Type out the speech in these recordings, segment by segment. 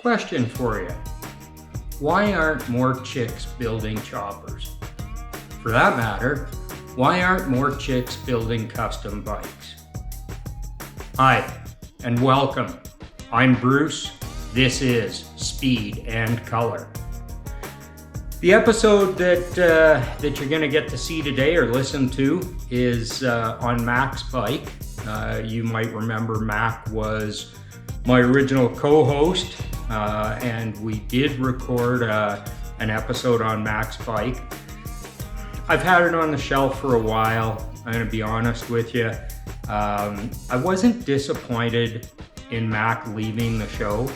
Question for you. Why aren't more chicks building choppers? For that matter, why aren't more chicks building custom bikes? Hi, and welcome. I'm Bruce. This is Speed and Color. The episode that you're going to get to see today or listen to is on Mac's bike. You might remember Mac was my original co-host, and we did record an episode on Mac's bike. I've had it on the shelf for a while. I'm going to be honest with you. I wasn't disappointed in Mac leaving the show.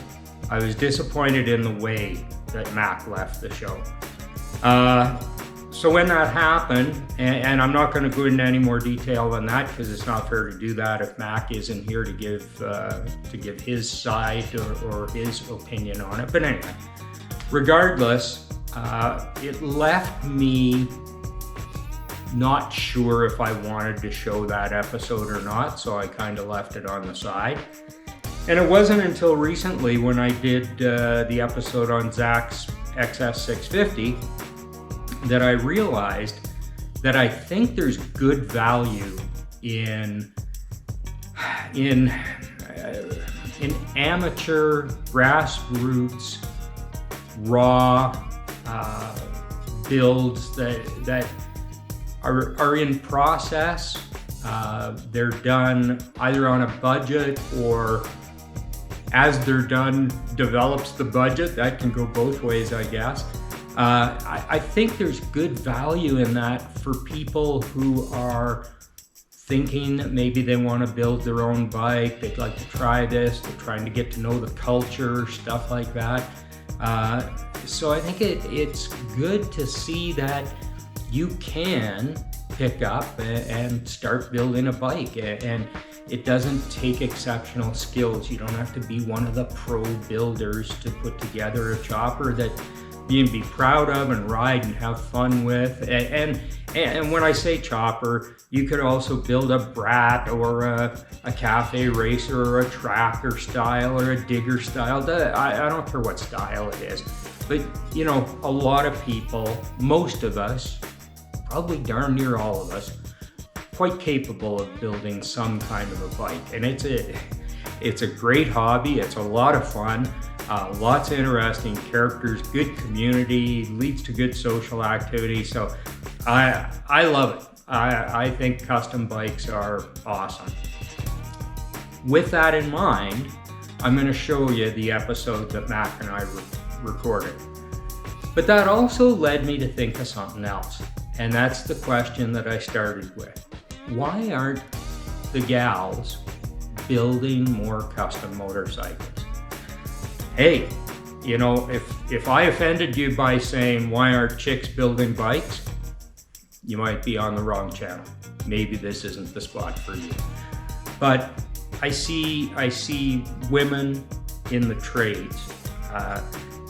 I was disappointed in the way that Mac left the show. So when that happened, and I'm not going to go into any more detail than that because it's not fair to do that if Mac isn't here to give his side or his opinion on it. But anyway, regardless, it left me not sure if I wanted to show that episode or not, so I kind of left it on the side. And it wasn't until recently when I did the episode on Zach's XS650 that I realized that I think there's good value in amateur, grassroots, raw builds that are in process. They're done either on a budget or as they're done develops the budget. That can go both ways, I guess. I think there's good value in that for people who are thinking that maybe they want to build their own bike, they'd like to try this, they're trying to get to know the culture, stuff like that. So I think it's good to see that you can pick up and start building a bike, and it doesn't take exceptional skills. You don't have to be one of the pro builders to put together a chopper that you can be proud of and ride and have fun with. And when I say chopper, you could also build a brat or a cafe racer or a tracker style or a digger style. I don't care what style it is, but you know, a lot of people, most of us, probably darn near all of us, quite capable of building some kind of a bike. And it's a great hobby. It's a lot of fun. Lots of interesting characters, good community, leads to good social activity. So I love it. I think custom bikes are awesome. With that in mind, I'm going to show you the episode that Mac and I recorded. But that also led me to think of something else. And that's the question that I started with. Why aren't the gals building more custom motorcycles? Hey, you know, if I offended you by saying why aren't chicks building bikes, you might be on the wrong channel. Maybe this isn't the spot for you. But I see women in the trades.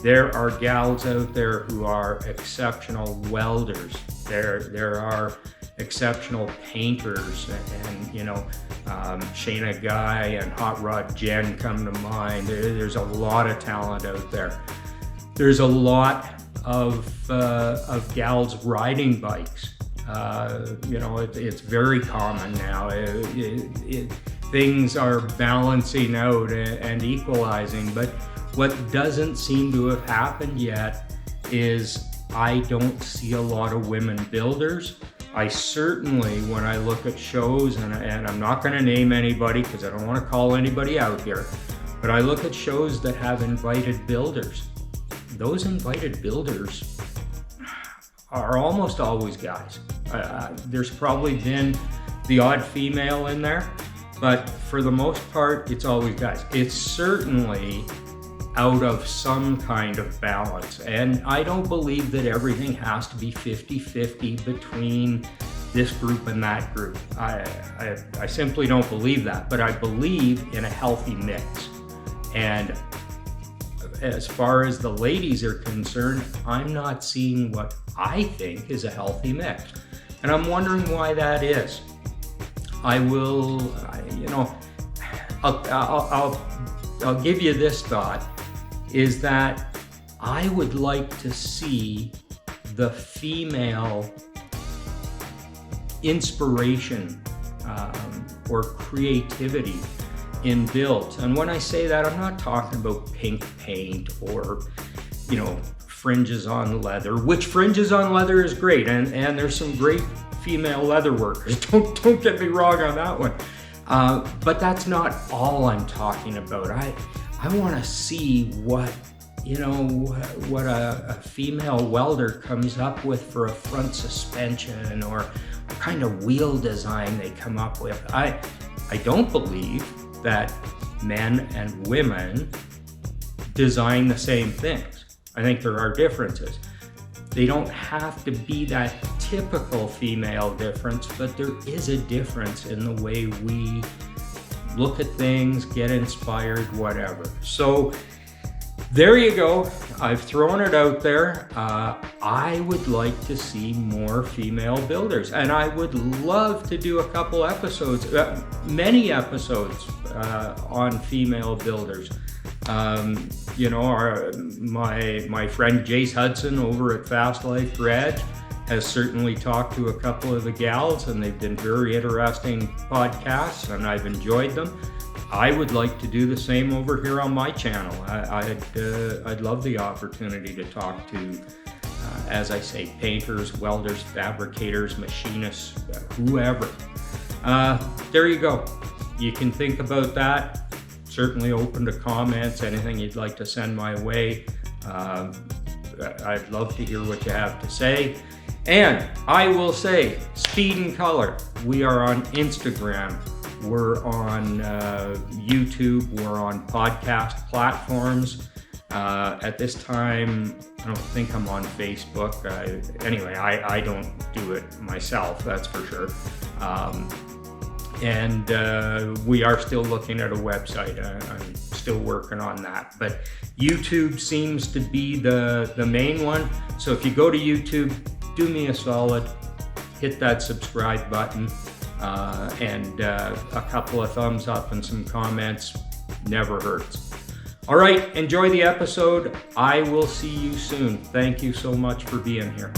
There are gals out there who are exceptional welders. There are exceptional painters, and you know, Shayna Guy and Hot Rod Jen come to mind. There's a lot of talent out there. There's a lot of gals riding bikes. You know, it's very common now. Things are balancing out and equalizing, but what doesn't seem to have happened yet is I don't see a lot of women builders. I certainly, when I look at shows, and I'm not going to name anybody because I don't want to call anybody out here, but I look at shows that have invited builders. Those invited builders are almost always guys. There's probably been the odd female in there, but for the most part, it's always guys. It's certainly out of some kind of balance. And I don't believe that everything has to be 50-50 between this group and that group. I simply don't believe that, but I believe in a healthy mix. And as far as the ladies are concerned, I'm not seeing what I think is a healthy mix. And I'm wondering why that is. I'll give you this thought. is that I would like to see the female inspiration or creativity in builds. And when I say that, I'm not talking about pink paint or, fringes on leather, which fringes on leather is great. And there's some great female leather workers. Don't get me wrong on that one. But that's not all I'm talking about. I want to see what a female welder comes up with for a front suspension, or what kind of wheel design they come up with. I don't believe that men and women design the same things. I think there are differences. They don't have to be that typical female difference, but there is a difference in the way we look at things, get inspired, whatever. So there you go. I've thrown it out there. I would like to see more female builders, and I would love to do a couple episodes, many episodes on female builders. My friend Jace Hudson over at Fast Life Garage has certainly talked to a couple of the gals, and they've been very interesting podcasts, and I've enjoyed them. I would like to do the same over here on my channel. I'd love the opportunity to talk to, as I say, painters, welders, fabricators, machinists, whoever. There you go. You can think about that. Certainly open to comments, anything you'd like to send my way. I'd love to hear what you have to say. And I will say, Speed and Color. We are on Instagram. We're on YouTube. We're on podcast platforms. At this time, I don't think I'm on Facebook. I don't do it myself, that's for sure. And we are still looking at a website. I'm still working on that. But YouTube seems to be the main one. So if you go to YouTube, do me a solid, hit that subscribe button, and a couple of thumbs up and some comments never hurts. All right, enjoy the episode. I will see you soon. Thank you so much for being here.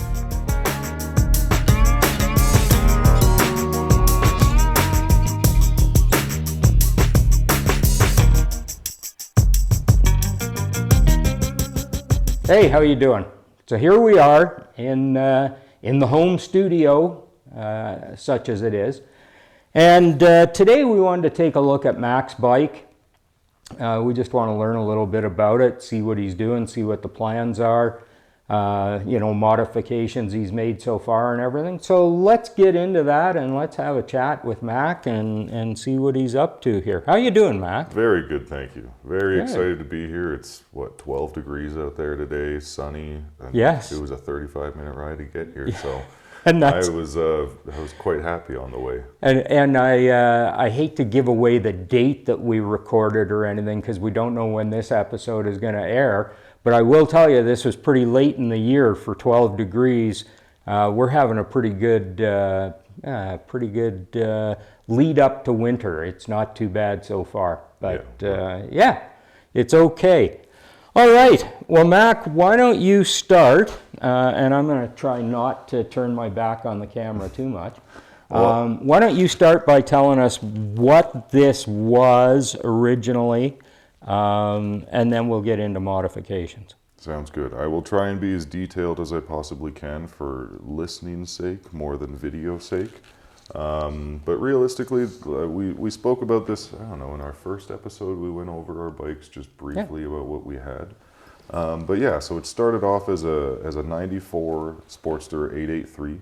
Hey, how you doing? So here we are in the home studio, such as it is. And today we wanted to take a look at Mac's bike. We just want to learn a little bit about it, see what he's doing, see what the plans are, modifications he's made so far and everything. So let's get into that and let's have a chat with Mac and see what he's up to here. How you doing, Mac? Very good, thank you. Very Good. excited to be here. It's 12 degrees out there today, sunny. And Yes. It was a 35-minute ride to get here, so And I was quite happy on the way. And I hate to give away the date that we recorded or anything because we don't know when this episode is going to air. But I will tell you, this was pretty late in the year for 12 degrees. We're having a pretty good lead up to winter. It's not too bad so far, but it's okay. All right, well, Mac, why don't you start? And I'm going to try not to turn my back on the camera too much. Why don't you start by telling us what this was originally? And then we'll get into modifications. Sounds good. I will try and be as detailed as I possibly can for listening's sake more than video's sake. But realistically, we spoke about this, I don't know, in our first episode. We went over our bikes just briefly about what we had. But yeah, so it started off as a 94 Sportster 883.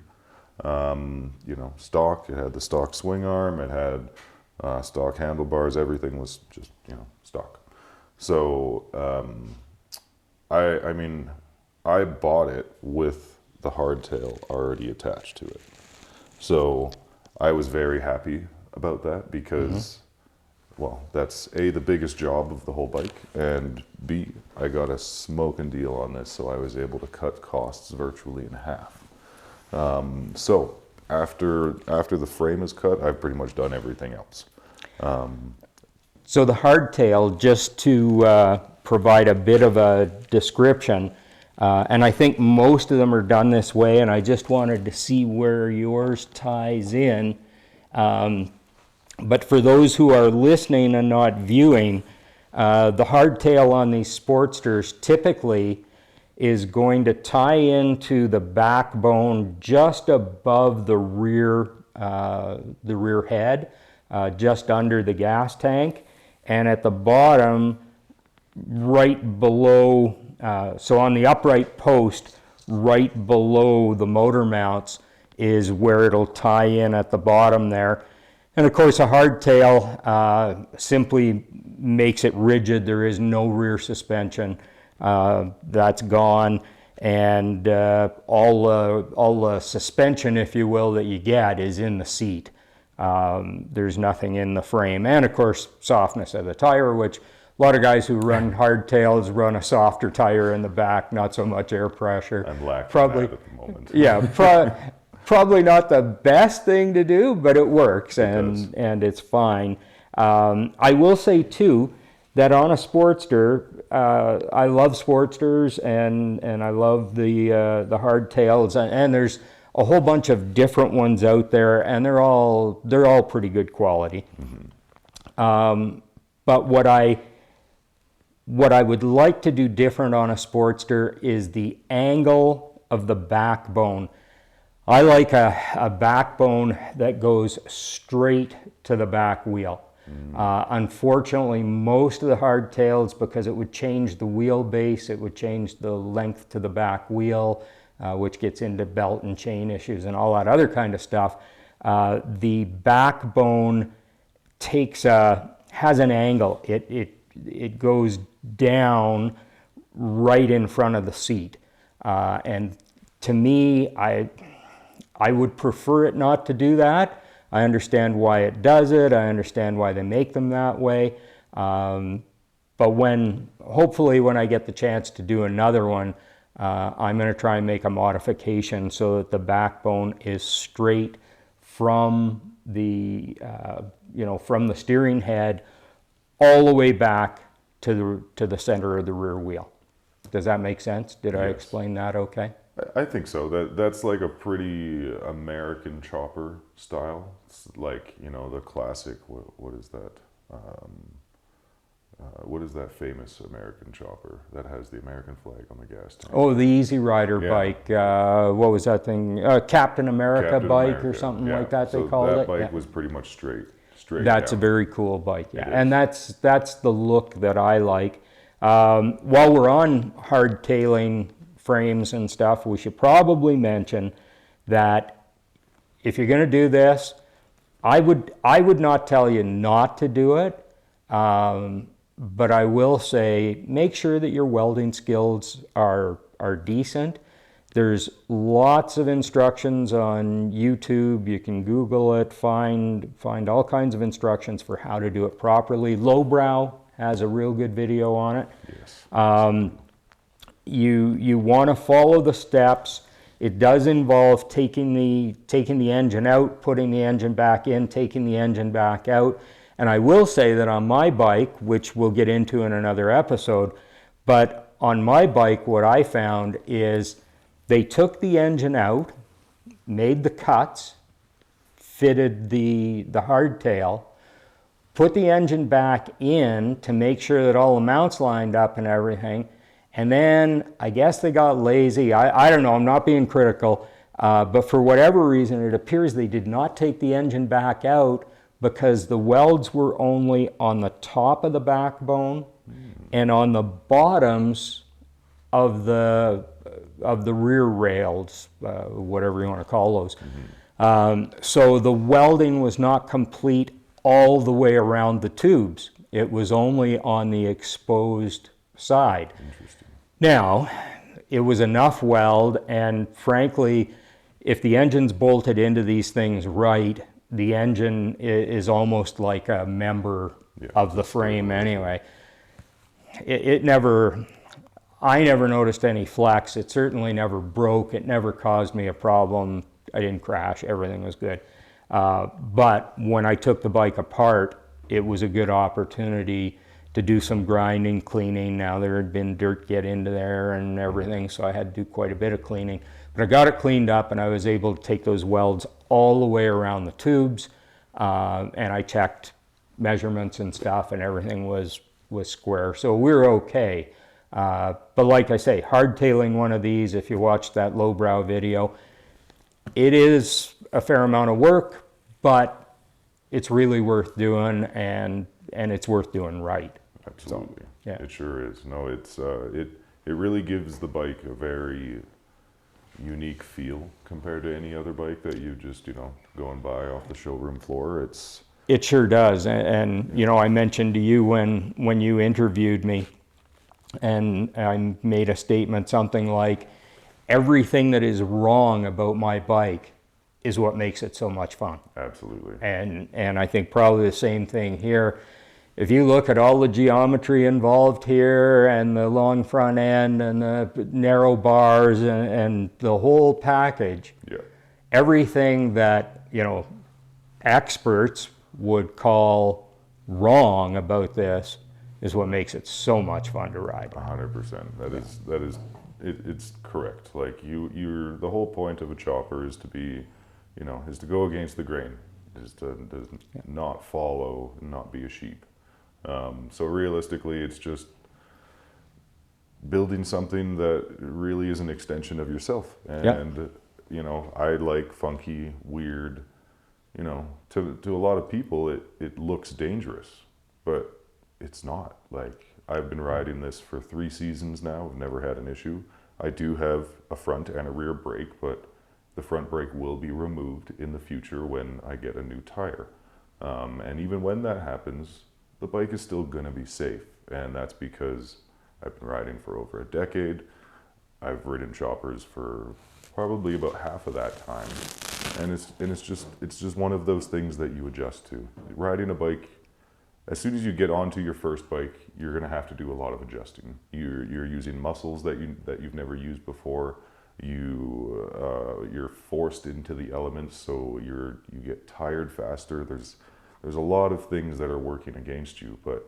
Stock. It had the stock swing arm. It had stock handlebars. Everything was just, stock. So, I bought it with the hardtail already attached to it. So I was very happy about that because, that's A, the biggest job of the whole bike, and B, I got a smoking deal on this, so I was able to cut costs virtually in half. So after the frame is cut, I've pretty much done everything else. So the hardtail, just to provide a bit of a description. And I think most of them are done this way, and I just wanted to see where yours ties in. But for those who are listening and not viewing, the hardtail on these Sportsters typically is going to tie into the backbone just above the rear head, just under the gas tank, and at the bottom, right below, so on the upright post, right below the motor mounts is where it'll tie in at the bottom there. And of course, a hardtail simply makes it rigid. There is no rear suspension. That's gone. And all the suspension, if you will, that you get is in the seat. There's nothing in the frame. And of course, softness of the tire, which a lot of guys who run hardtails run a softer tire in the back, not so much air pressure. I'm lacking probably, that at the moment. Yeah, probably not the best thing to do, but it works, and it's fine. I will say too that on a Sportster, I love Sportsters and I love the hardtails, and there's a whole bunch of different ones out there, and they're all pretty good quality. Mm-hmm. But what I would like to do different on a Sportster is the angle of the backbone. I like a backbone that goes straight to the back wheel. Unfortunately, most of the hardtails, because it would change the wheelbase, it would change the length to the back wheel, which gets into belt and chain issues and all that other kind of stuff. The backbone has an angle. It goes down right in front of the seat, and to me, I would prefer it not to do that. I understand why it does it. I understand why they make them that way. But hopefully when I get the chance to do another one, I'm going to try and make a modification so that the backbone is straight from the from the steering head all the way back to the center of the rear wheel. Does that make sense? Did I explain that okay? I think so. That's like a pretty American chopper style. It's like, the classic, what is that? What is that famous American chopper that has the American flag on the gas tank? Oh, the Easy Rider bike. What was that thing? Captain America bike or something like that they called it. That bike was pretty much straight That's down. a very cool bike, yeah. And that's the look that I like. While we're on hardtailing frames and stuff, we should probably mention that if you're going to do this, I would not tell you not to do it, but I will say make sure that your welding skills are decent. There's lots of instructions on YouTube. You can Google it, find all kinds of instructions for how to do it properly. Lowbrow has a real good video on it. Yes. You want to follow the steps. It does involve taking the engine out, putting the engine back in, taking the engine back out. And I will say that on my bike, which we'll get into in another episode, but on my bike what I found is they took the engine out, made the cuts, fitted the hardtail, put the engine back in to make sure that all the mounts lined up and everything. And then I guess they got lazy. I don't know, I'm not being critical, but for whatever reason, it appears they did not take the engine back out because the welds were only on the top of the backbone and on the bottoms of the rear rails, whatever you want to call those. So the welding was not complete all the way around the tubes. It was only on the exposed side. Now, it was enough weld, and frankly, if the engine's bolted into these things right, the engine is almost like a member of the frame anyway. I never noticed any flex. It certainly never broke. It never caused me a problem. I didn't crash. Everything was good. But when I took the bike apart, it was a good opportunity to do some grinding, cleaning. Now there had been dirt get into there and everything, so I had to do quite a bit of cleaning. But I got it cleaned up, and I was able to take those welds all the way around the tubes, and I checked measurements and stuff, and everything was square. So we were okay. But like I say, hardtailing one of these, if you watch that lowbrow video, it is a fair amount of work, but it's really worth doing, and it's worth doing right. Absolutely. So, yeah. It sure is. No, it's it really gives the bike a very unique feel compared to any other bike that you just, going by off the showroom floor. It sure does. And I mentioned to you when you interviewed me, and I made a statement something like, everything that is wrong about my bike is what makes it so much fun. Absolutely. And I think probably the same thing here. If you look at all the geometry involved here, and the long front end, and the narrow bars, and the whole package, yeah, everything that, experts would call wrong about this is what makes it so much fun to ride. 100%. That is it's correct. Like you're the whole point of a chopper is to be, is to go against the grain, is to not follow, not be a sheep. So realistically, it's just building something that really is an extension of yourself. And, I like funky, weird, to a lot of people, it looks dangerous, but it's not. Like, I've been riding this for 3 seasons now. I've never had an issue. I do have a front and a rear brake, but the front brake will be removed in the future when I get a new tire. And even when that happens, the bike is still going to be safe. And that's because I've been riding for over a decade. I've ridden choppers for probably about half of that time. And it's just one of those things that you adjust to. Riding a bike, as soon as you get onto your first bike, you're going to have to do a lot of adjusting. You're using muscles that you've never used before. You're forced into the elements, so you get tired faster. There's a lot of things that are working against you, but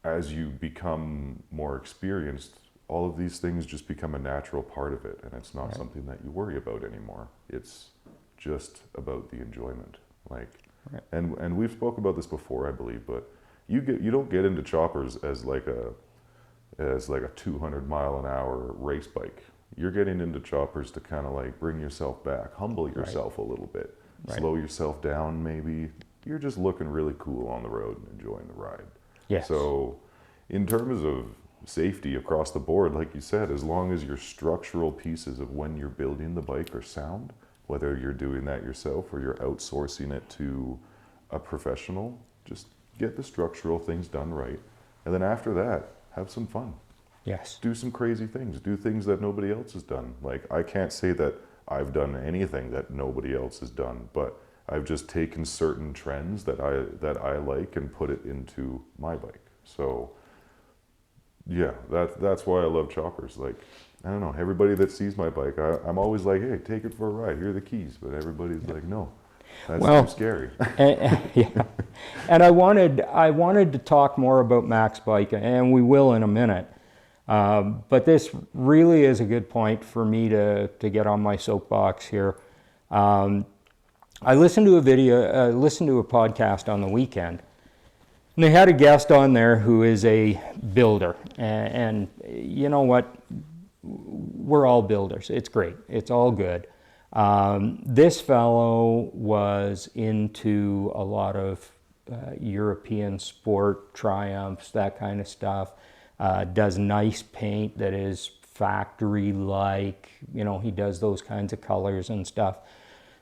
as you become more experienced, all of these things just become a natural part of it, and it's not something that you worry about anymore. It's just about the enjoyment. And we've spoke about this before, I believe, but you don't get into choppers as like a 200 mile an hour race bike. You're getting into choppers to kind of like bring yourself back, humble yourself a little bit, slow yourself down maybe. You're just looking really cool on the road and enjoying the ride. Yes. So in terms of safety across the board, like you said, as long as your structural pieces of when you're building the bike are sound, whether you're doing that yourself or you're outsourcing it to a professional, just get the structural things done right. And then after that, have some fun. Yes. Do some crazy things. Do things that nobody else has done. Like, I can't say that I've done anything that nobody else has done, but I've just taken certain trends that I like and put it into my bike. So yeah, that's why I love choppers. Like, I don't know, everybody that sees my bike, I'm always like, hey, take it for a ride. Here are the keys. But everybody's like, no, that's too scary. And I wanted to talk more about Mac's bike, and we will in a minute. But this really is a good point for me to get on my soapbox here. I listened to a podcast on the weekend, and they had a guest on there who is a builder. And you know what? We're all builders. It's great. It's all good. This fellow was into a lot of European sport triumphs, that kind of stuff. Does nice paint that is factory-like. He does those kinds of colors and stuff.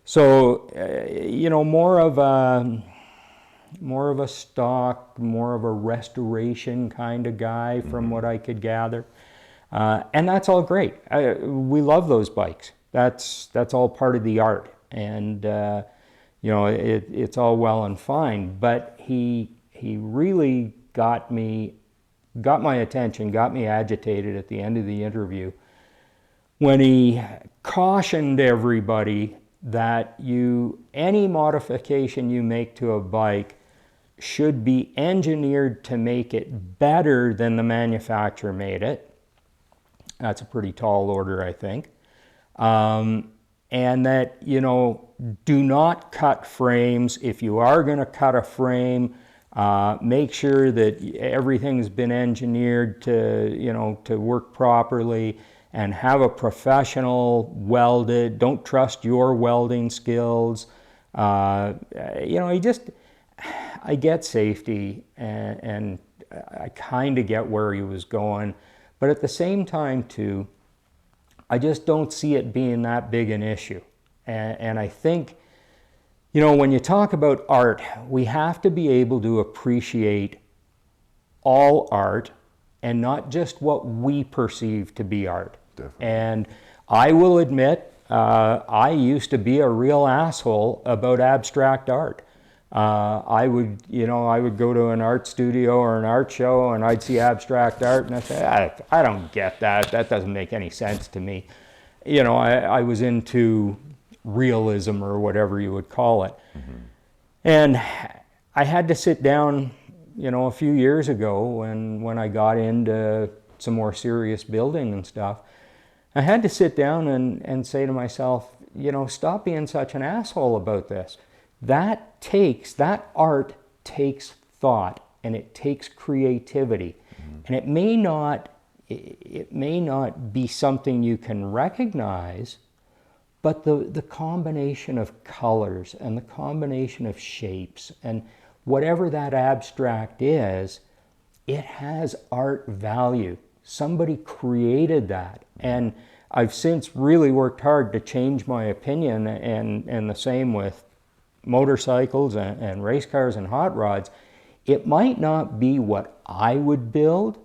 So, more of a stock, more of a restoration kind of guy from what I could gather. And that's all great. We love those bikes. That's all part of the art. And, it's all well and fine. But he really got my attention, got me agitated at the end of the interview when he cautioned everybody that any modification you make to a bike should be engineered to make it better than the manufacturer made it. That's a pretty tall order, I think. And that, you know, do not cut frames. If you are going to cut a frame, make sure that everything's been engineered to, you know, to work properly, and have a professional weld it. Don't trust your welding skills. You know, I get safety, and I kind of get where he was going. But at the same time, too, I just don't see it being that big an issue. And I think, you know, when you talk about art, we have to be able to appreciate all art and not just what we perceive to be art. Definitely. And I will admit, I used to be a real asshole about abstract art. I would go to an art studio or an art show, and I'd see abstract art, and I'd say, I don't get that. That doesn't make any sense to me. You know, I was into realism, or whatever you would call it. Mm-hmm. And I had to sit down, you know, a few years ago when I got into some more serious building and stuff. I had to sit down and say to myself, you know, stop being such an asshole about this. That art takes thought, and it takes creativity. Mm-hmm. And it may not be something you can recognize, but the combination of colors and the combination of shapes and whatever that abstract is, it has art value. Somebody created that. And I've since really worked hard to change my opinion, and the same with motorcycles and race cars and hot rods. It might not be what I would build,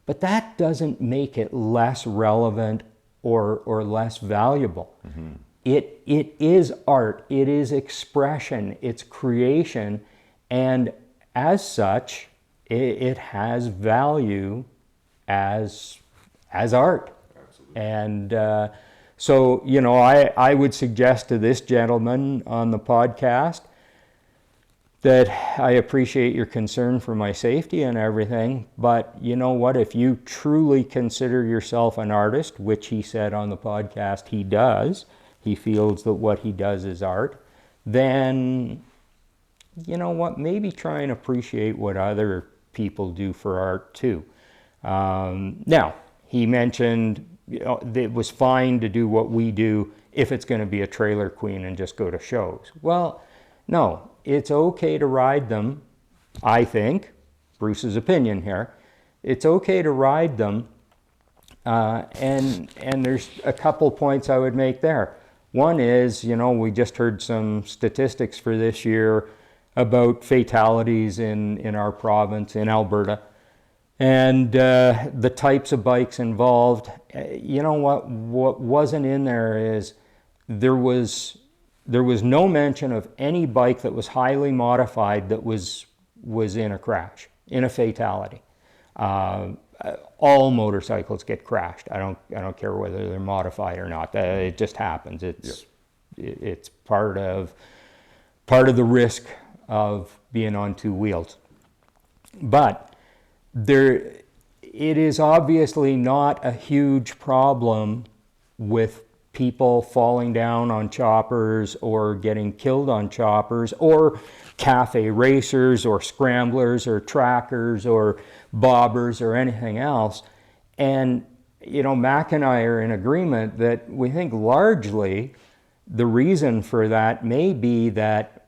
but that doesn't make it less relevant or less valuable. Mm-hmm. It is art, it is expression, it's creation, and as such, it has value as art. Absolutely. And so, you know, I would suggest to this gentleman on the podcast that I appreciate your concern for my safety and everything, but you know what? If you truly consider yourself an artist, which he said on the podcast he does, he feels that what he does is art, then, you know what? Maybe try and appreciate what other people do for art too. Now, he mentioned, you know, it was fine to do what we do if it's going to be a trailer queen and just go to shows. Well, no, it's okay to ride them, I think, Bruce's opinion here. It's okay to ride them, and there's a couple points I would make there. One is, you know, we just heard some statistics for this year about fatalities in our province, in Alberta. And the types of bikes involved. You know what wasn't in there is there was no mention of any bike that was highly modified that was in a crash, in a fatality. All motorcycles get crashed. I don't care whether they're modified or not. It just happens. It's part of the risk of being on two wheels. But it is obviously not a huge problem with people falling down on choppers or getting killed on choppers, or cafe racers or scramblers or trackers or bobbers or anything else. And, you know, Mac and I are in agreement that we think largely the reason for that may be that,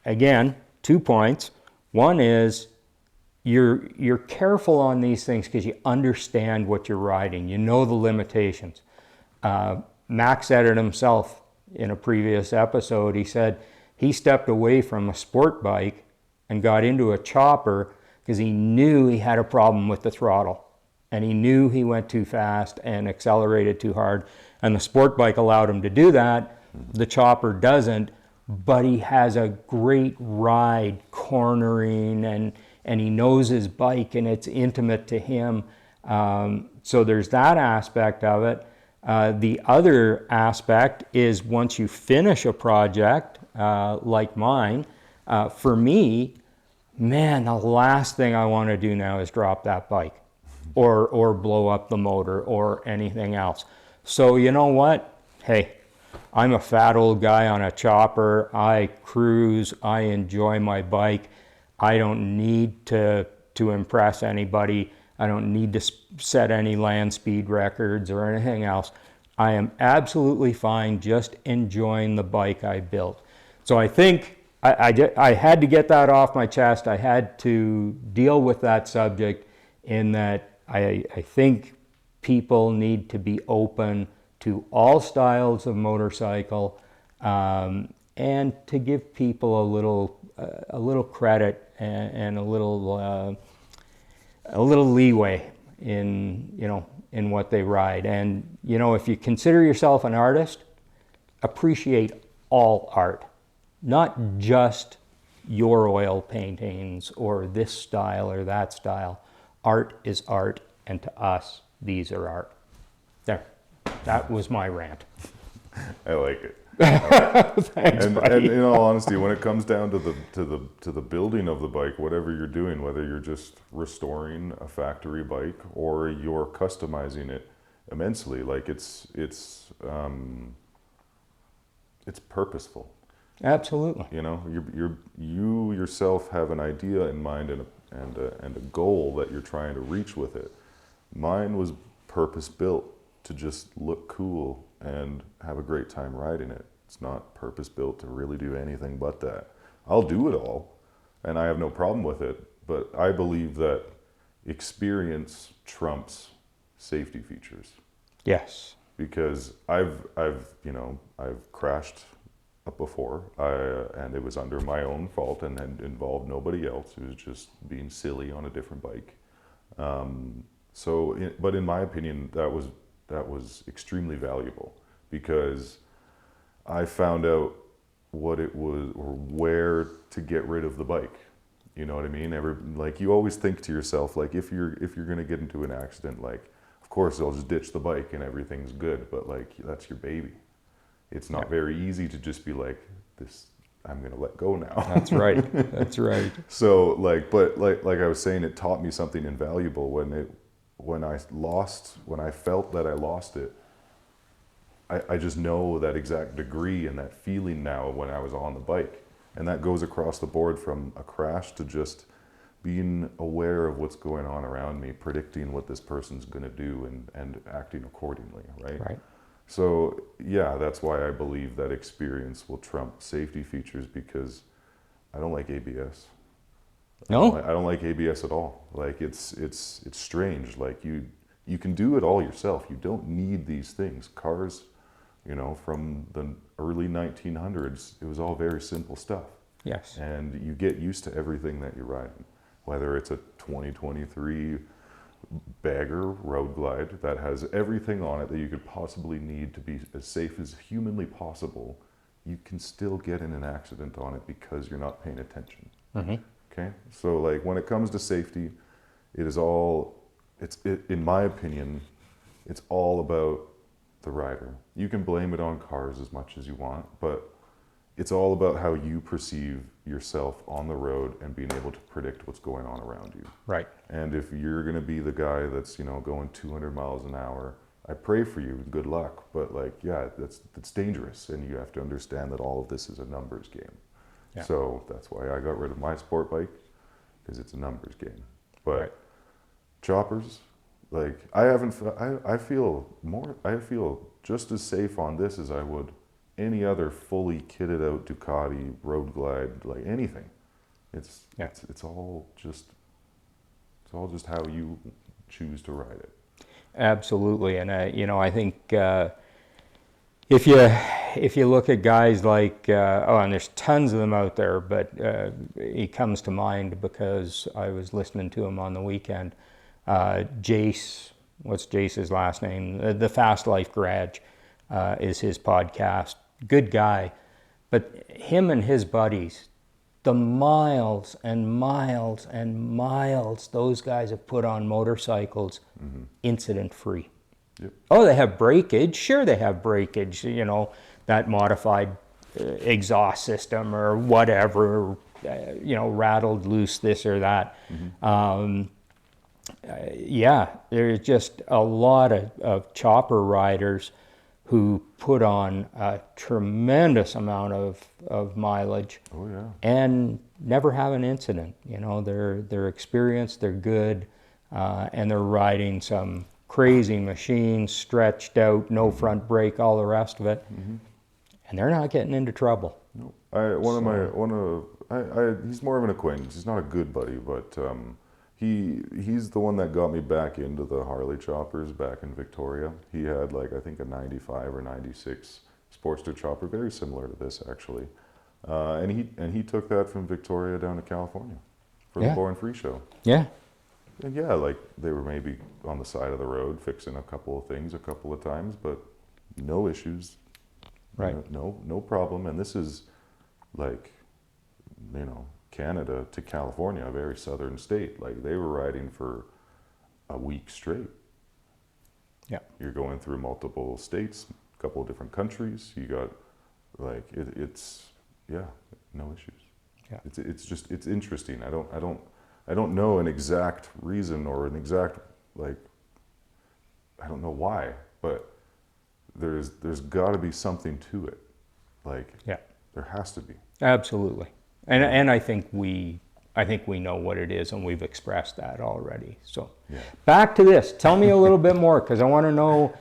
again, 2 points. One is you're careful on these things because you understand what you're riding. You know the limitations. Mac said it himself in a previous episode. He said he stepped away from a sport bike and got into a chopper because he knew he had a problem with the throttle. And he knew he went too fast and accelerated too hard. And the sport bike allowed him to do that. The chopper doesn't, but he has a great ride, cornering, and he knows his bike, and it's intimate to him. So there's that aspect of it. The other aspect is once you finish a project like mine, for me, man, the last thing I want to do now is drop that bike or blow up the motor or anything else. So you know what? Hey, I'm a fat old guy on a chopper. I cruise. I enjoy my bike. I don't need to impress anybody. I don't need to set any land speed records or anything else. I am absolutely fine just enjoying the bike I built. So I think I had to get that off my chest. I had to deal with that subject in that I think people need to be open to all styles of motorcycle, and to give people a little credit and a little leeway in what they ride. And if you consider yourself an artist, appreciate all art, not just your oil paintings or this style or that style. Art is art, and to us, these are art. There. That was my rant. I like it. Thanks, buddy. And in all honesty, when it comes down to the building of the bike, whatever you're doing, whether you're just restoring a factory bike or you're customizing it immensely, like it's purposeful. Absolutely. You yourself have an idea in mind and a goal that you're trying to reach with it. Mine was purpose built to just look cool and have a great time riding it. It's not purpose built to really do anything but that. I'll do it all, and I have no problem with it, but I believe that experience trumps safety features. Yes. Because I've crashed up before, and it was under my own fault and involved nobody else. It was just being silly on a different bike. But in my opinion, that was extremely valuable because I found out what it was or where to get rid of the bike. You know what I mean? Like you always think to yourself, like if you're gonna get into an accident, like of course they'll just ditch the bike and everything's good, but like that's your baby. It's not very easy to just be like this. I'm gonna let go now. That's right. That's right. So like I was saying, it taught me something invaluable when I felt that I lost it. I just know that exact degree and that feeling now when I was on the bike. And that goes across the board from a crash to just being aware of what's going on around me, predicting what this person's going to do and acting accordingly, right? Right. So yeah, that's why I believe that experience will trump safety features because I don't like ABS. No? I don't like ABS at all. Like it's strange. Like you can do it all yourself. You don't need these things. Cars, from the early 1900s, it was all very simple stuff. Yes. And you get used to everything that you're riding. Whether it's a 2023 Bagger Road Glide that has everything on it that you could possibly need to be as safe as humanly possible, you can still get in an accident on it because you're not paying attention. Mm-hmm. Okay, so like when it comes to safety, in my opinion, it's all about the rider. You can blame it on cars as much as you want, but it's all about how you perceive yourself on the road and being able to predict what's going on around you. Right. And if you're going to be the guy that's going 200 miles an hour, I pray for you. Good luck. But that's dangerous, and you have to understand that all of this is a numbers game. Yeah. So that's why I got rid of my sport bike, because it's a numbers game. But right. Choppers, like I feel just as safe on this as I would any other fully kitted out Ducati Road Glide, like anything. It's all just how you choose to ride it. Absolutely, and I think if you look at guys like and there's tons of them out there, but he comes to mind because I was listening to him on the weekend. Jace, what's Jace's last name? The Fast Life Garage is his podcast. Good guy, but him and his buddies, the miles and miles and miles those guys have put on motorcycles, mm-hmm. incident free. Yep. Oh, they have breakage. Sure, they have breakage. That modified exhaust system or whatever, rattled, loose, this or that. Yeah, there's just a lot of chopper riders who put on a tremendous amount of mileage. Oh yeah. And never have an incident. They're experienced, they're good, and they're riding some crazy machines, stretched out, no front brake, all the rest of it, and they're not getting into trouble. No, he's more of an acquaintance. He's not a good buddy, but he's the one that got me back into the Harley choppers back in Victoria. He had I think a 95 or 96 Sportster chopper, very similar to this actually. And he took that from Victoria down to California for the Born Free show. Yeah. And they were maybe on the side of the road fixing a couple of things a couple of times, but no issues. Right. No problem. And this is Canada to California, a very southern state. They were riding for a week straight. Yeah. You're going through multiple states, a couple of different countries. You got no issues. Yeah. It's interesting. I don't know an exact reason or an exact I don't know why, but there's got to be something to it. There has to be. Absolutely. And I think we know what it is, and we've expressed that already. So back to this. Tell me a little bit more, because I want to know,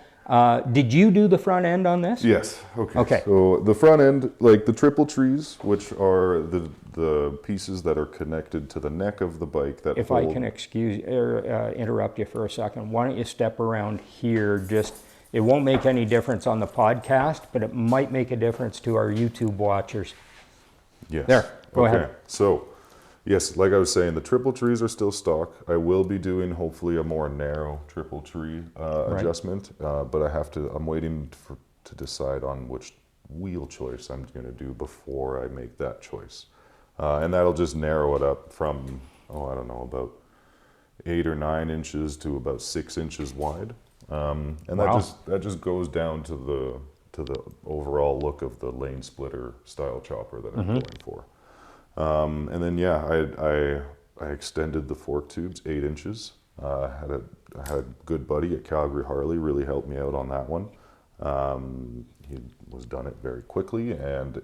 did you do the front end on this? Yes. Okay. So the front end, the triple trees, which are the pieces that are connected to the neck of the bike that If I can interrupt you for a second, why don't you step around here? It won't make any difference on the podcast, but it might make a difference to our YouTube watchers. Yes. There, go ahead. So, yes, like I was saying, the triple trees are still stock. I will be doing hopefully a more narrow triple tree adjustment, but I'm waiting to decide on which wheel choice I'm going to do before I make that choice. And that'll just narrow it up from, about 8 or 9 inches to about 6 inches wide. And that just goes down to the overall look of the lane splitter style chopper that I'm going for. And then I extended the fork tubes 8 inches. I had a good buddy at Calgary Harley really helped me out on that one. He was done it very quickly, and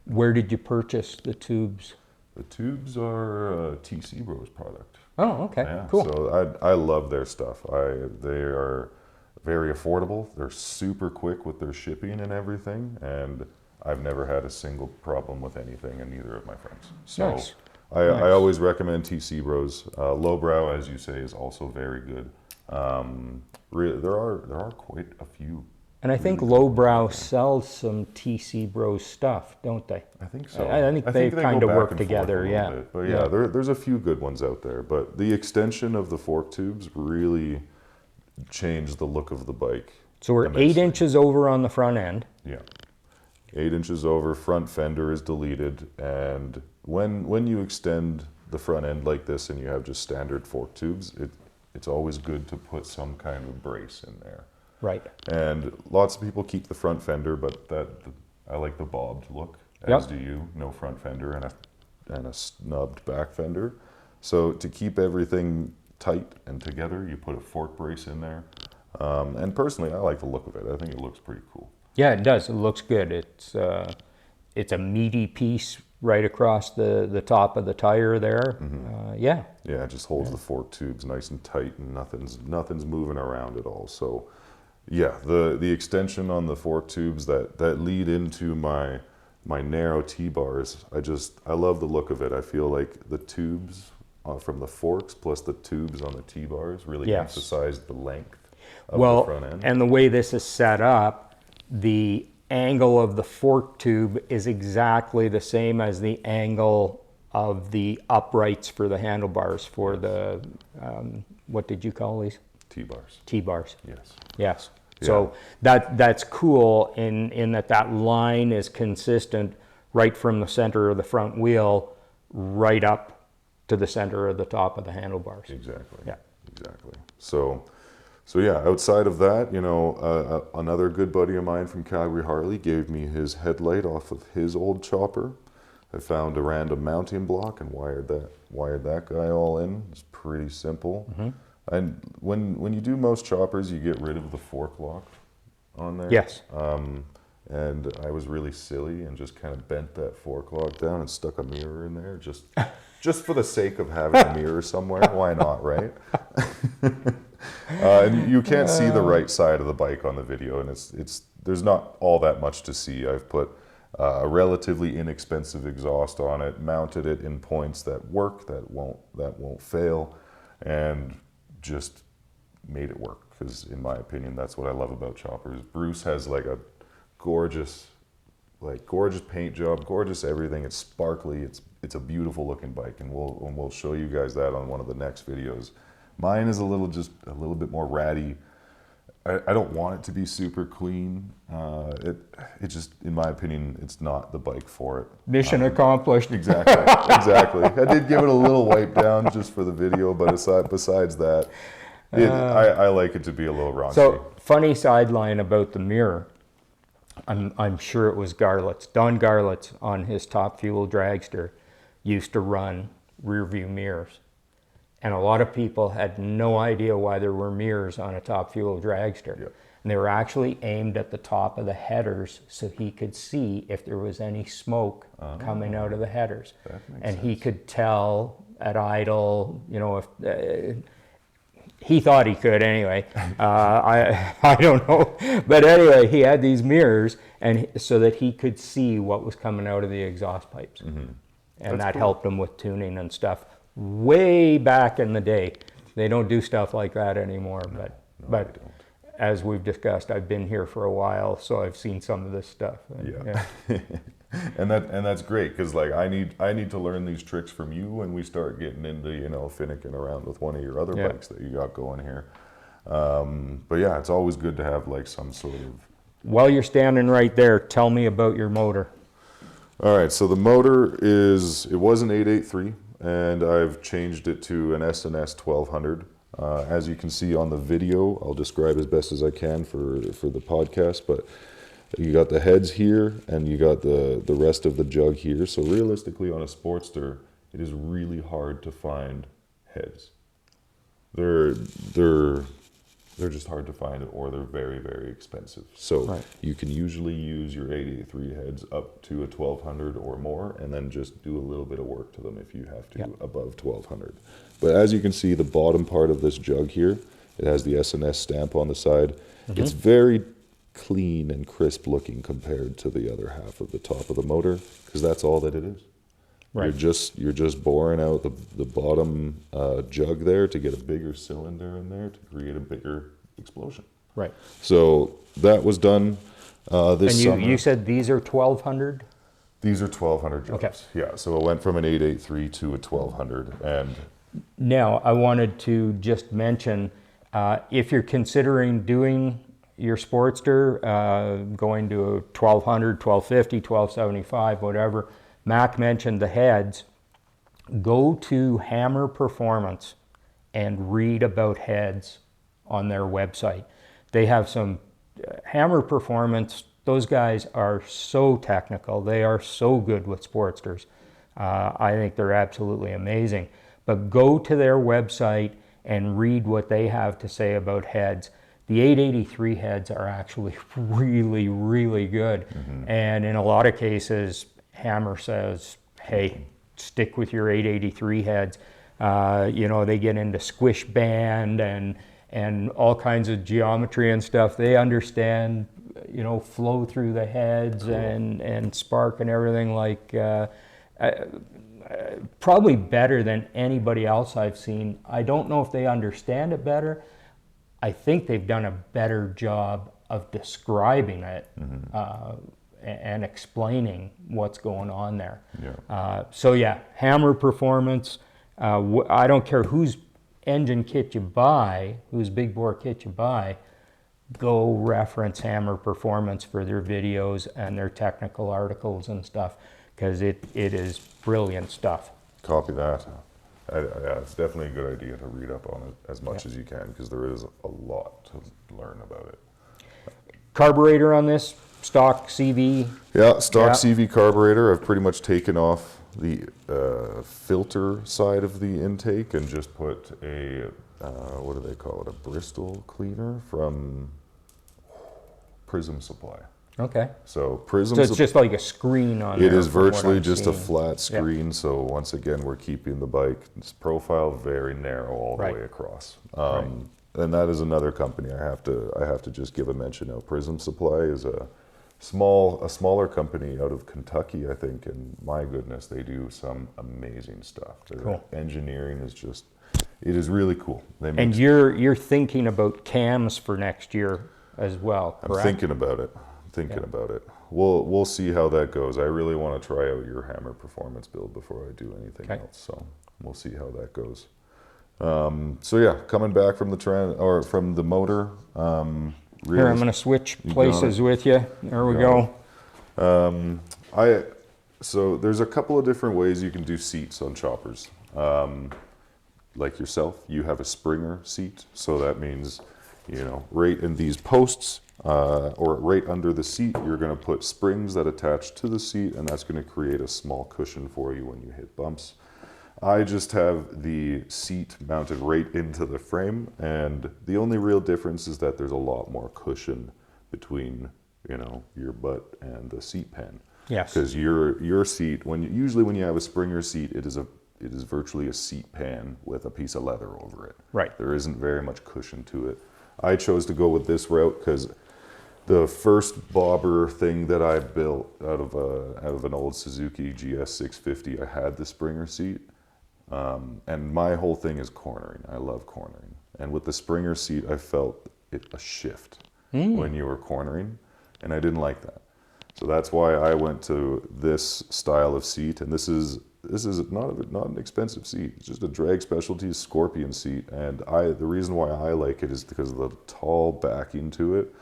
Where did you purchase the tubes? The tubes are a TC Bros product. Oh, okay, Yeah, cool. So I love their stuff. They are very affordable. They're super quick with their shipping and everything, and I've never had a single problem with anything, and neither of my friends. So Nice. I always recommend TC Bros. Lowbrow, as you say, is also very good. Really, there are quite a few. And I think Lowbrow sells some TC Bros stuff, don't they? I think so. I think they kind go of back work and forth together, a little bit. But there's a few good ones out there. But the extension of the fork tubes really changed the look of the bike. So we're immensely. 8 inches over on the front end. Yeah. 8 inches over, front fender is deleted, and when you extend the front end like this and you have just standard fork tubes, it's always good to put some kind of brace in there. Right. And lots of people keep the front fender, but I like the bobbed look, as do you. No front fender and a snubbed back fender. So to keep everything tight and together, you put a fork brace in there. And personally, I like the look of it. I think it looks pretty cool. Yeah, it does. It looks good. It's a meaty piece right across the top of the tire there. Yeah, it just holds the fork tubes nice and tight, and nothing's moving around at all. So yeah, the extension on the fork tubes that lead into my narrow T-bars, I love the look of it. I feel like the tubes from the forks plus the tubes on the T-bars really emphasize the length of the front end. And the way this is set up, the angle of the fork tube is exactly the same as the angle of the uprights for the handlebars for the, what did you call these? T-bars. T-bars. Yes. Yes. Yeah. So that's cool in that line is consistent right from the center of the front wheel right up to the center of the top of the handlebars. Exactly. Yeah. Exactly. So yeah, outside of that, another good buddy of mine from Calgary Harley gave me his headlight off of his old chopper. I found a random mounting block and wired that guy all in. It's pretty simple. And when you do most choppers, you get rid of the fork lock on there. Yes. And I was really silly and just kind of bent that fork lock down and stuck a mirror in there just for the sake of having a mirror somewhere. Why not, right? And you can't see the right side of the bike on the video, and there's not all that much to see. I've put a relatively inexpensive exhaust on it, mounted it in points that work, that won't fail, and just made it work. Because in my opinion, that's what I love about choppers. Bruce has like a gorgeous paint job, gorgeous everything. It's sparkly. It's a beautiful looking bike, and we'll show you guys that on one of the next videos. Mine is a little bit more ratty. I don't want it to be super clean. It just, in my opinion, it's not the bike for it. Mission accomplished. Exactly. I did give it a little wipe down just for the video, but besides that, I like it to be a little raunchy. So, funny sideline about the mirror. I'm sure it was Garlett's. Don Garlett's on his Top Fuel dragster used to run rear view mirrors. And a lot of people had no idea why there were mirrors on a Top Fuel dragster. Yep. And they were actually aimed at the top of the headers so he could see if there was any smoke coming out of the headers. And he could tell at idle, if he thought he could anyway. I don't know. But anyway, he had these mirrors and so that he could see what was coming out of the exhaust pipes. And that helped him with tuning and stuff. Way back in the day. They don't do stuff like that anymore, but as we've discussed, I've been here for a while, so I've seen some of this stuff. Yeah. and that's great, because like I need to learn these tricks from you when we start getting into finicking around with one of your other bikes that you got going here. But yeah, it's always good to have like some sort of. While you're standing right there, tell me about your motor. All right, so the motor it was an 883. And I've changed it to an S&S 1200. As you can see on the video, I'll describe as best as I can for the podcast, but you got the heads here and you got the rest of the jug here. So realistically on a Sportster, it is really hard to find heads. They're just hard to find, or they're very, very expensive. So you can usually use your 883 heads up to a 1200 or more, and then just do a little bit of work to them if you have to above 1200. But as you can see, the bottom part of this jug here, it has the S&S stamp on the side. It's very clean and crisp looking compared to the other half of the top of the motor, because that's all that it is. Right. You're just boring out the bottom jug there to get a bigger cylinder in there to create a bigger explosion. Right. So that was done this summer. And you said these are 1200? These are 1200 jugs. Okay. Yeah. So it went from an 883 to a 1200. And now I wanted to just mention, if you're considering doing your Sportster, going to a 1200, 1250, 1275, whatever. Mac mentioned the heads. Go to Hammer Performance and read about heads on their website. They have some Hammer Performance. Those guys are so technical. They are so good with Sportsters. I think they're absolutely amazing. But go to their website and read what they have to say about heads. The 883 heads are actually really, really good. And in a lot of cases, Hammer says, hey, stick with your 883 heads. They get into squish band and all kinds of geometry and stuff. They understand, flow through the heads and spark and everything, like probably better than anybody else I've seen. I don't know if they understand it better. I think they've done a better job of describing it. And explaining what's going on there. Hammer Performance. I don't care whose engine kit you buy, whose big bore kit you buy, go reference Hammer Performance for their videos and their technical articles and stuff, because it is brilliant stuff. Copy that. Yeah, it's definitely a good idea to read up on it as much as you can, because there is a lot to learn about it. Carburetor on this, stock CV. Yeah, stock Yeah. CV carburetor. I've pretty much taken off the filter side of the intake and just put a, what do they call it, a Bristol cleaner from Prism Supply. Okay. So Prism So it's just like a screen on there. It is from what virtually I'm just a seeing. flat screen. So once again, we're keeping the bike's profile very narrow all the Right. way across. Right. And that is another company I have to just give a mention out. Prism Supply is a smaller company out of Kentucky, I think, and my goodness, they do some amazing stuff. Their Cool. engineering is just, it is really cool. They make And you're thinking about cams for next year as well, I'm correct? thinking about it. About it. We'll see how that goes. I really want to try out your hammer performance build before I do anything else. So we'll see how that goes. So yeah, coming back from from the motor. Here, I'm going to switch places with you. There we go. So there's a couple of different ways you can do seats on choppers. Like yourself, you have a Springer seat, so that means, right in these posts or right under the seat, you're going to put springs that attach to the seat, and that's going to create a small cushion for you when you hit bumps. I just have the seat mounted right into the frame, and the only real difference is that there's a lot more cushion between, your butt and the seat pan. Yes. Because your seat, usually when you have a Springer seat, it is virtually a seat pan with a piece of leather over it. Right. There isn't very much cushion to it. I chose to go with this route because the first bobber thing that I built out of an old Suzuki GS 650, I had the Springer seat. And my whole thing is cornering. I love cornering. And with the Springer seat, I felt it a shift when you were cornering, and I didn't like that. So that's why I went to this style of seat, and this is not an expensive seat. It's just a Drag Specialties Scorpion seat, and the reason why I like it is because of the tall backing to it.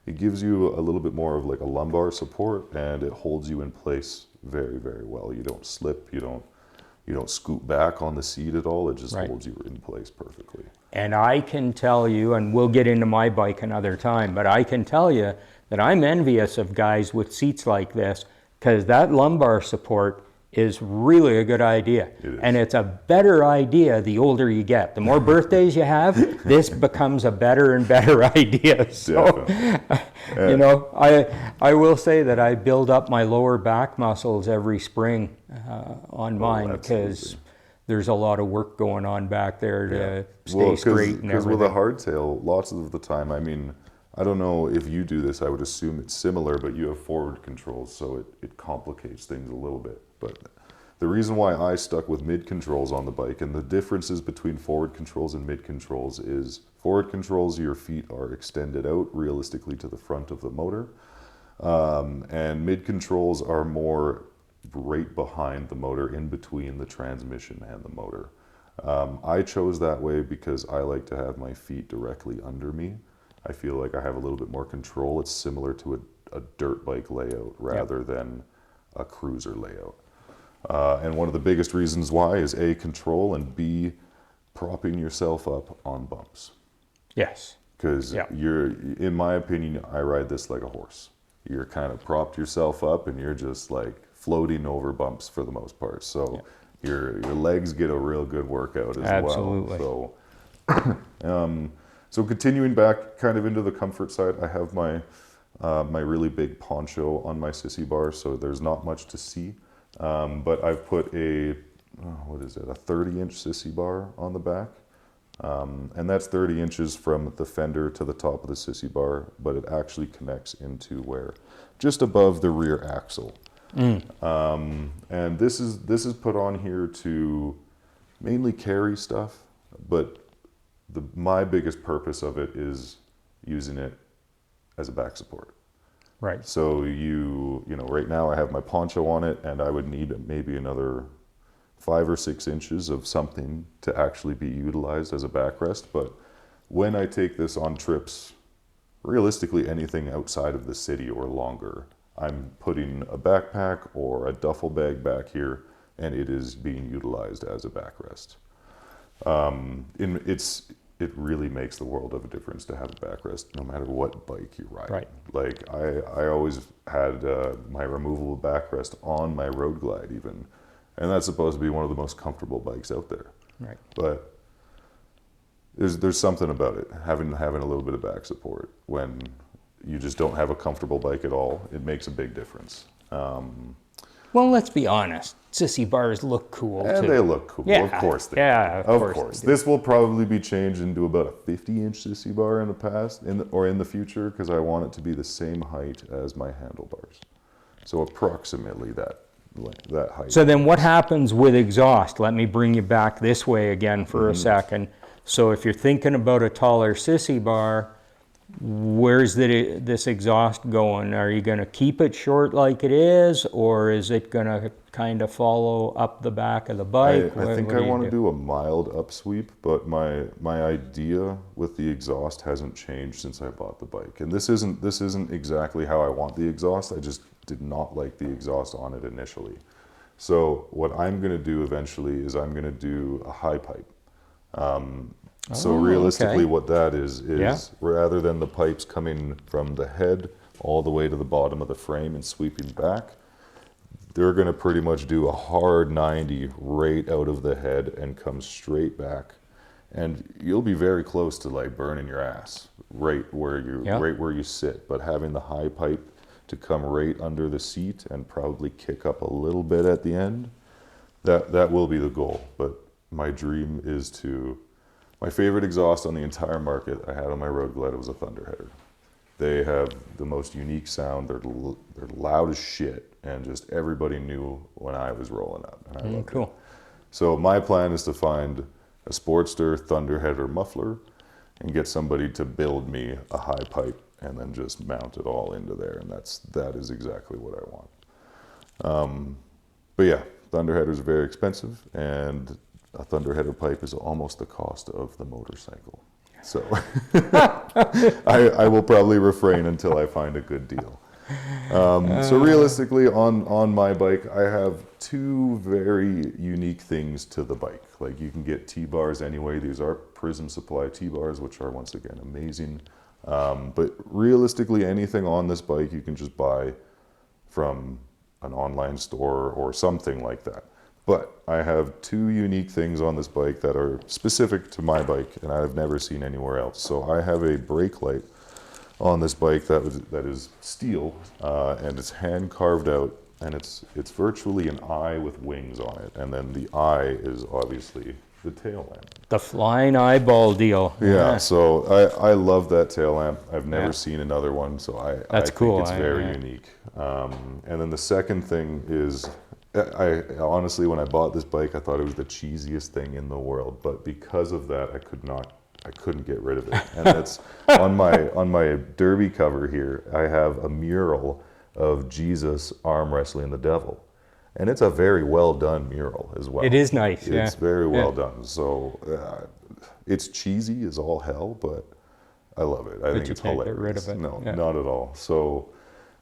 It gives you a little bit more of like a lumbar support, and it holds you in place very, very well. You don't slip, you don't scoot back on the seat at all. It just holds you in place perfectly. And I can tell you, and we'll get into my bike another time, but I can tell you that I'm envious of guys with seats like this, because that lumbar support is really a good idea. It is. And it's a better idea the older you get. The more birthdays you have, this becomes a better and better idea. So, I will say that I build up my lower back muscles every spring on mine, because there's a lot of work going on back there to stay straight and everything. Because with a hardtail, lots of the time, I don't know if you do this, I would assume it's similar, but you have forward controls, so it complicates things a little bit. But the reason why I stuck with mid controls on the bike, and the differences between forward controls and mid controls is forward controls, your feet are extended out realistically to the front of the motor, and mid controls are more right behind the motor, in between the transmission and the motor. I chose that way because I like to have my feet directly under me. I feel like I have a little bit more control. It's similar to a dirt bike layout rather than a cruiser layout. And one of the biggest reasons why is A, control, and B, propping yourself up on bumps. Yes. Because in my opinion, I ride this like a horse. You're kind of propped yourself up and you're just like floating over bumps for the most part. So your legs get a real good workout as well. So continuing back kind of into the comfort side, I have my really big poncho on my sissy bar, so there's not much to see. But I've put a 30-inch sissy bar on the back. And that's 30 inches from the fender to the top of the sissy bar, but it actually connects into just above the rear axle. And this is put on here to mainly carry stuff, but my biggest purpose of it is using it as a back support. Right. So right now I have my poncho on it, and I would need maybe another 5 or 6 inches of something to actually be utilized as a backrest. But when I take this on trips, realistically anything outside of the city or longer, I'm putting a backpack or a duffel bag back here, and it is being utilized as a backrest. it really makes the world of a difference to have a backrest no matter what bike you ride. Right. Like I always had my removable backrest on my Road Glide even, and that's supposed to be one of the most comfortable bikes out there. Right. But there's something about it, having a little bit of back support when you just don't have a comfortable bike at all. It makes a big difference. Well, let's be honest. Sissy bars look cool And too. they look cool, Yeah. of course they Yeah, do. of Of course course. they do. This will probably be changed into about a 50-inch sissy bar in the past, or in the future, because I want it to be the same height as my handlebars. So approximately that height. So then what happens with exhaust? Let me bring you back this way again for a second. So if you're thinking about a taller sissy bar, where's this exhaust going? Are you going to keep it short like it is, or is it going to kind of follow up the back of the bike? I think I want to do a mild upsweep, but my idea with the exhaust hasn't changed since I bought the bike. And this isn't exactly how I want the exhaust. I just did not like the exhaust on it initially. So what I'm going to do eventually is I'm going to do a high pipe. So realistically, what that is rather than the pipes coming from the head all the way to the bottom of the frame and sweeping back, they're going to pretty much do a hard 90 right out of the head and come straight back. And you'll be very close to like burning your ass right where you sit. But having the high pipe to come right under the seat and probably kick up a little bit at the end, that will be the goal. But my dream is my favorite exhaust on the entire market I had on my Road Glide was a Thunderheader. They have the most unique sound. They're loud as shit, and just everybody knew when I was rolling up. And I loved it. So my plan is to find a Sportster Thunderheader muffler and get somebody to build me a high pipe and then just mount it all into there, and that is exactly what I want. But yeah, Thunderheaders are very expensive, and a Thunderheader pipe is almost the cost of the motorcycle. So I will probably refrain until I find a good deal. So realistically, on my bike, I have two very unique things to the bike. Like, you can get T-bars anyway. These are Prism Supply T-bars, which are once again amazing. But realistically, anything on this bike you can just buy from an online store or something like that. But I have two unique things on this bike that are specific to my bike, and I've never seen anywhere else. So I have a brake light on this bike that is steel, and it's hand carved out, and it's virtually an eye with wings on it, and then the eye is obviously the tail lamp. The flying eyeball deal. Yeah, so I love that tail lamp. I've never seen another one, so I think it's very unique. And then the second thing is, I honestly, when I bought this bike, I thought it was the cheesiest thing in the world, but because of that, I couldn't get rid of it. And that's on my derby cover here. I have a mural of Jesus arm wrestling the devil, and it's a very well done mural as well. It is nice. It's very well done. So it's cheesy as all hell, but I love it. I think it's hilarious. Get rid of it. No, not at all. So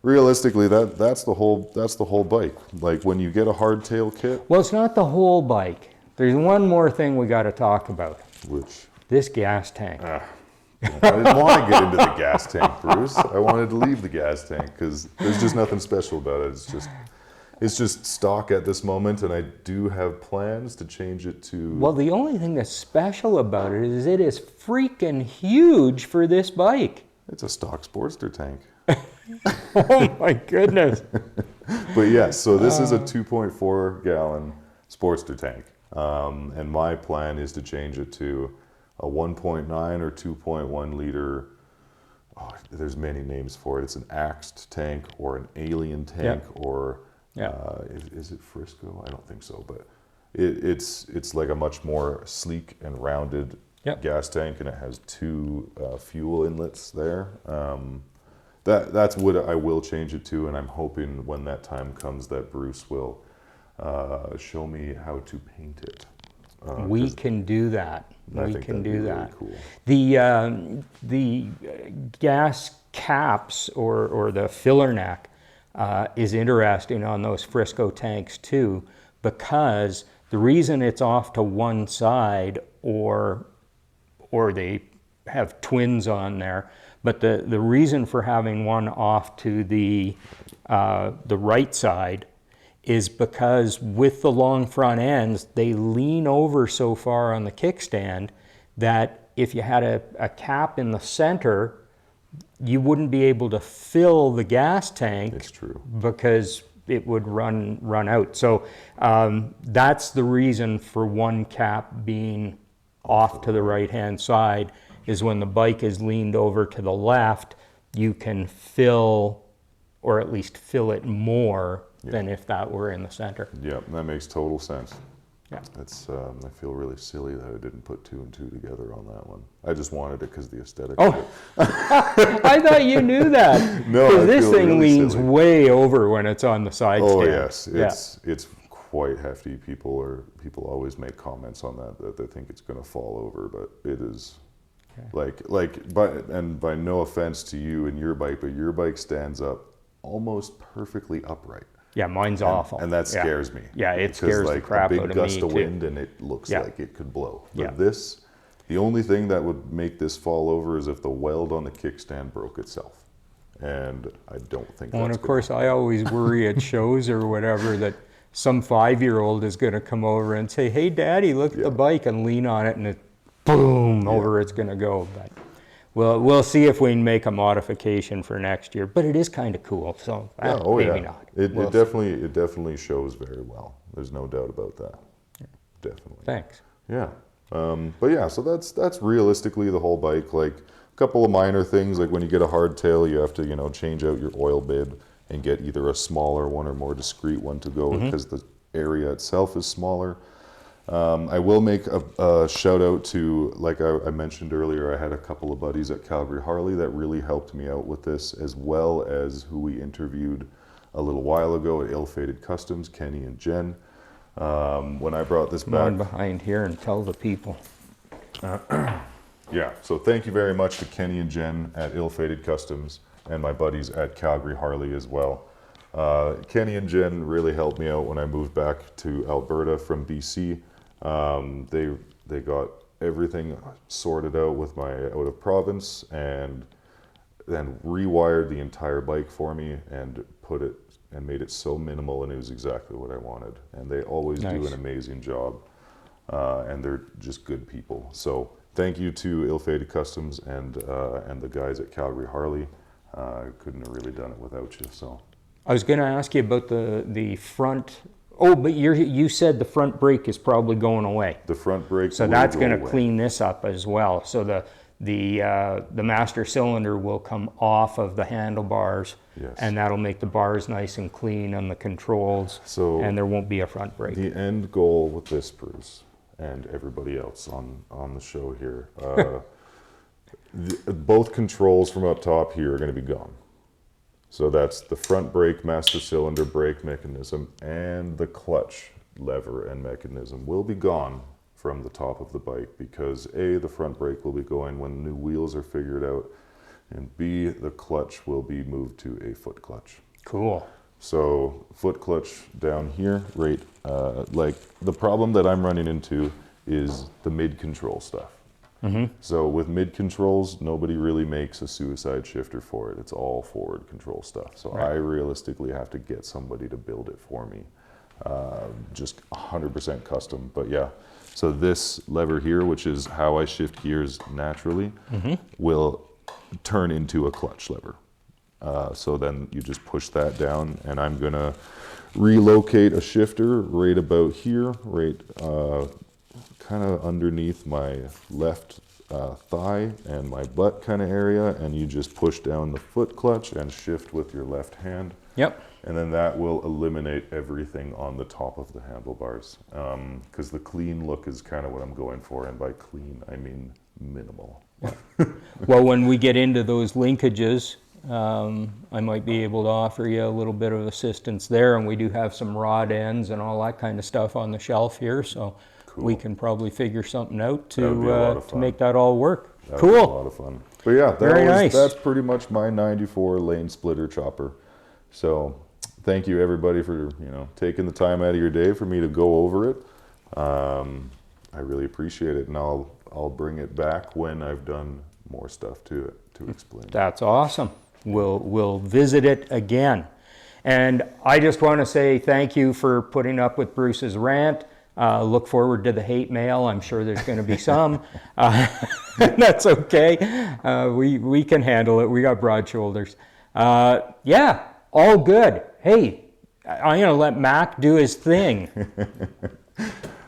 realistically, that's the whole bike. Like, when you get a hardtail kit. Well, it's not the whole bike. There's one more thing we got to talk about. Which? This gas tank. I didn't want to get into the gas tank, Bruce. I wanted to leave the gas tank because there's just nothing special about it. It's just stock at this moment, and I do have plans to change it to... Well, the only thing that's special about it is freaking huge for this bike. It's a stock Sportster tank. Oh my goodness. But yes, so this is a 2.4 gallon Sportster tank. And my plan is to change it to a 1.9 or 2.1 liter. Oh, there's many names for it. It's an axed tank or an alien tank or is it Frisco? I don't think so, but it's like a much more sleek and rounded gas tank, and it has two fuel inlets there. That's what I will change it to, and I'm hoping when that time comes that Bruce will show me how to paint it. We can do that. We can do that. Really cool. The gas caps or the filler neck is interesting on those Frisco tanks too, because the reason it's off to one side or or they have twins on there. But the reason for having one off to the right side is because with the long front ends, they lean over so far on the kickstand that if you had a cap in the center, you wouldn't be able to fill the gas tank. It's true. Because it would run out. So that's the reason for one cap being off to the right-hand side, is when the bike is leaned over to the left, you can fill, or at least fill it more than if that were in the center. Yeah, that makes total sense. Yeah. It's, I feel really silly that I didn't put 2 and 2 together on that one. I just wanted it because the aesthetic of it. I thought you knew that. No, because I this feel thing really leans silly. way over when it's on the side Oh stand. yes, it's quite hefty. People always make comments on that they think it's going to fall over, but it is. By no offense to you and your bike, but your bike stands up almost perfectly upright. Yeah, mine's awful. And that scares me. Yeah, it scares the crap out of me, a big gust of too. wind and it looks like it could blow. But Yeah. this, the only thing that would make this fall over is if the weld on the kickstand broke itself. And I don't think Well, and that's of course, I always worry at shows or whatever that some 5-year-old is going to come over and say, "Hey, Daddy, look at the bike," and lean on it, and it, boom, over it's going to go. But we'll see if we can make a modification for next year. But it is kind of cool, so maybe not. It definitely shows very well. There's no doubt about that. Definitely. Thanks. Yeah. But yeah, so that's realistically the whole bike. Like a couple of minor things, like when you get a hardtail, you have to, change out your oil bib and get either a smaller one or more discreet one to go because the area itself is smaller. I will make a shout out to, like I mentioned earlier, I had a couple of buddies at Calgary Harley that really helped me out with this, as well as who we interviewed a little while ago at Ill Fated Customs, Kenny and Jen. When I brought this Come back, on behind here and tell the people. yeah, so thank you very much to Kenny and Jen at Ill Fated Customs and my buddies at Calgary Harley as well. Kenny and Jen really helped me out when I moved back to Alberta from BC. They got everything sorted out with my out of province and then rewired the entire bike for me and made it so minimal, and it was exactly what I wanted. And they always do an amazing job, and they're just good people. So thank you to Ill Fated Customs and the guys at Calgary Harley. I couldn't have really done it without you. So I was going to ask you about the front. Oh, but you said the front brake is probably going away. the front brake. So will that's go going to away. clean this up as well. So the master cylinder will come off of the handlebars, Yes. and that'll make the bars nice and clean on the controls. So and there won't be a front brake. the end goal with this, Bruce, and everybody else on the show here, both controls from up top here are going to be gone. So that's the front brake, master cylinder, brake mechanism, and the clutch lever and mechanism will be gone from the top of the bike because A, the front brake will be going when new wheels are figured out, and B, the clutch will be moved to a foot clutch. Cool. So foot clutch down here, right, like the problem that I'm running into is the mid control stuff. So with mid controls, nobody really makes a suicide shifter for it. It's all forward control stuff. So I realistically have to get somebody to build it for me, just 100% custom. But yeah, so this lever here, which is how I shift gears naturally, will turn into a clutch lever. So then you just push that down, and I'm gonna relocate a shifter right about here, right kind of underneath my left thigh and my butt kind of area, and you just push down the foot clutch and shift with your left hand. Yep. And then that will eliminate everything on the top of the handlebars, because the clean look is kind of what I'm going for, and by clean I mean minimal. Well, when we get into those linkages, I might be able to offer you a little bit of assistance there, and we do have some rod ends and all that kind of stuff on the shelf here, so we can probably figure something out to make that all work. That would be a Cool. lot of fun. But yeah, that's pretty much my 94 lane splitter chopper. So thank you everybody for taking the time out of your day for me to go over it. I really appreciate it, and I'll I'll bring it back when I've done more stuff to it to explain. That's awesome. We'll visit it again. And I just want to say thank you for putting up with Bruce's rant. Look forward to the hate mail. I'm sure there's going to be some. That's okay. We can handle it. We got broad shoulders. Yeah, all good. Hey, I'm going to let Mac do his thing.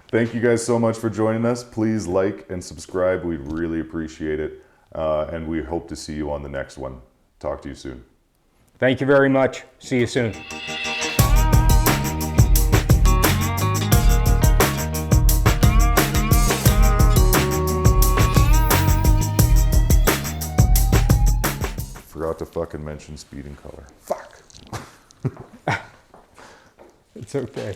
Thank you guys so much for joining us. Please like and subscribe. We'd really appreciate it. And we hope to see you on the next one. Talk to you soon. Thank you very much. See you soon. Forgot to fucking mention speed and color. Fuck. It's okay.